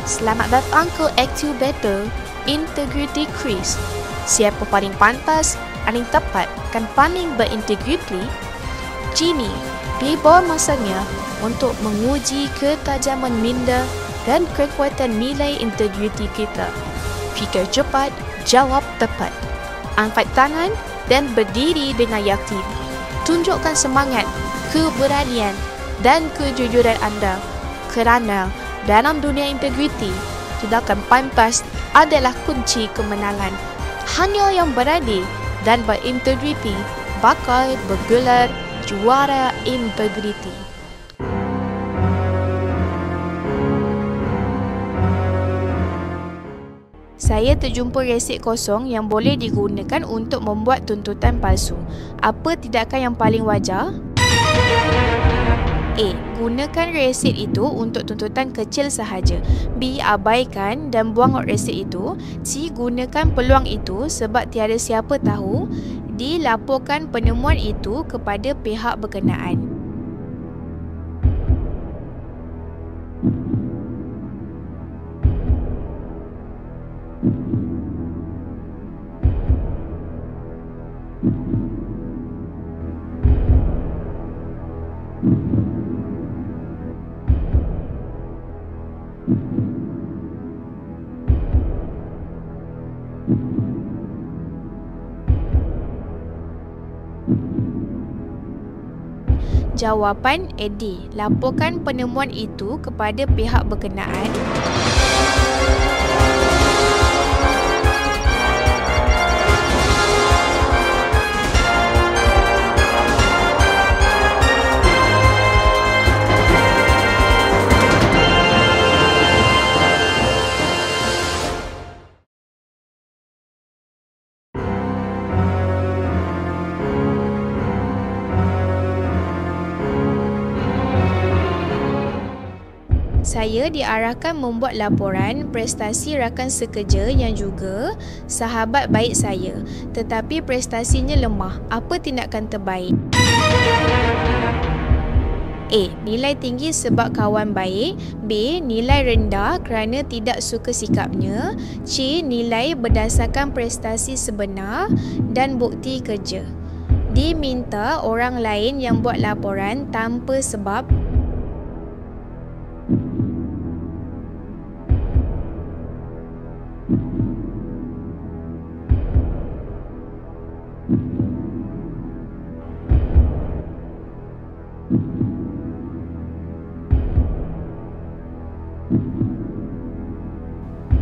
Selamat datang ke Active Battle Integrity Quiz. Siapa paling pantas, paling tepat dan paling berintegriti? Kini, tiba masanya untuk menguji ketajaman minda dan kekuatan nilai integriti kita. Fikir cepat, jawab tepat. Angkat tangan dan berdiri dengan yakin. Tunjukkan semangat, keberanian dan kejujuran anda kerana dalam dunia integriti, tindakan pantas adalah kunci kemenangan. Hanya yang berani dan berintegriti bakal bergelar juara integriti. Saya terjumpa resit kosong yang boleh digunakan untuk membuat tuntutan palsu. Apa tindakan yang paling wajar? A. Gunakan resit itu untuk tuntutan kecil sahaja. B. Abaikan dan buang resit itu. C. Gunakan peluang itu sebab tiada siapa tahu. D. Laporkan penemuan itu kepada pihak berkenaan. Jawapan D. Laporkan penemuan itu kepada pihak berkenaan. Saya diarahkan membuat laporan prestasi rakan sekerja yang juga sahabat baik saya, tetapi prestasinya lemah. Apa tindakan terbaik? A. Nilai tinggi sebab kawan baik. B. Nilai rendah kerana tidak suka sikapnya. C. Nilai berdasarkan prestasi sebenar dan bukti kerja. D. Minta orang lain yang buat laporan tanpa sebab.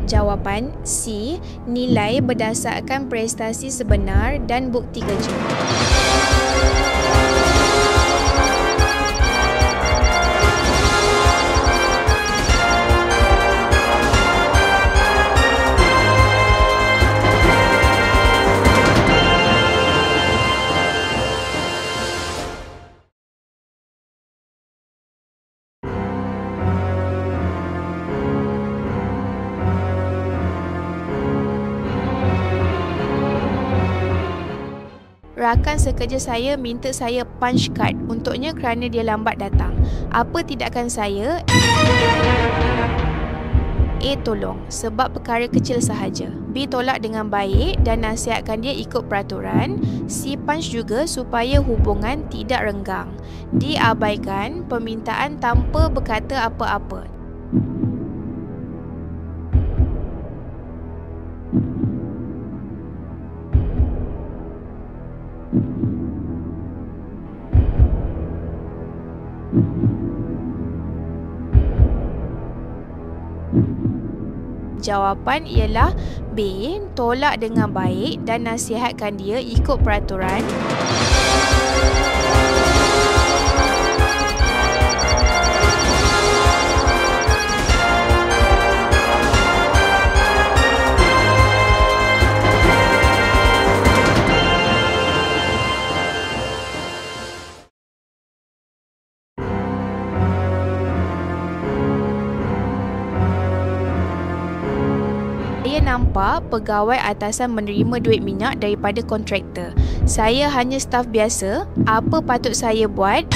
Jawapan C. Nilai berdasarkan prestasi sebenar dan bukti kerja. Rakan sekerja saya minta saya punch card untuknya kerana dia lambat datang. Apa tindakan saya? A. Tolong sebab perkara kecil sahaja. B. Tolak dengan baik dan nasihatkan dia ikut peraturan. C. Punch juga supaya hubungan tidak renggang. D. Abaikan permintaan tanpa berkata apa-apa. Jawapan ialah B. Tolak dengan baik dan nasihatkan dia ikut peraturan. Saya nampak pegawai atasan menerima duit minyak daripada kontraktor. Saya hanya staf biasa. Apa patut saya buat?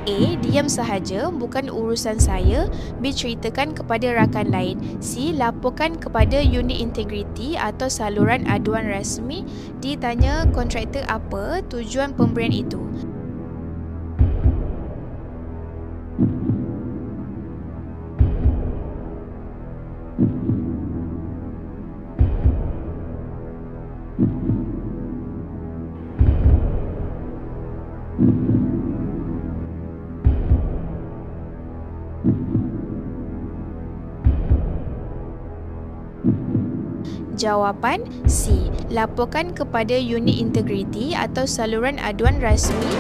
A. Diam sahaja, bukan urusan saya. B. Ceritakan kepada rakan lain. C. Laporkan kepada unit integriti atau saluran aduan rasmi. D. Tanya kontraktor apa tujuan pemberian itu. Jawapan C. Laporkan kepada unit integriti atau saluran aduan rasmi.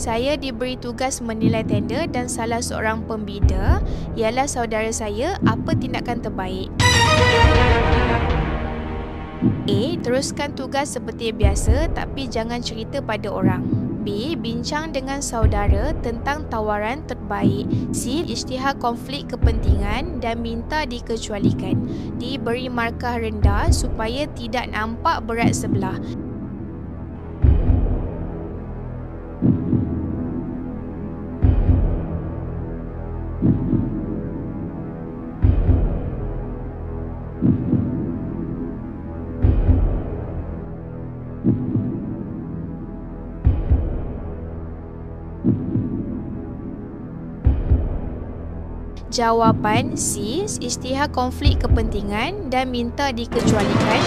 Saya diberi tugas menilai tender dan salah seorang pembida ialah saudara saya. Apa tindakan terbaik? A. Teruskan tugas seperti biasa tapi jangan cerita pada orang. B. Bincang dengan saudara tentang tawaran terbaik. C. Isytihar konflik kepentingan dan minta dikecualikan. D. Beri markah rendah supaya tidak nampak berat sebelah. Jawapan C. Isytihar konflik kepentingan dan minta dikecualikan.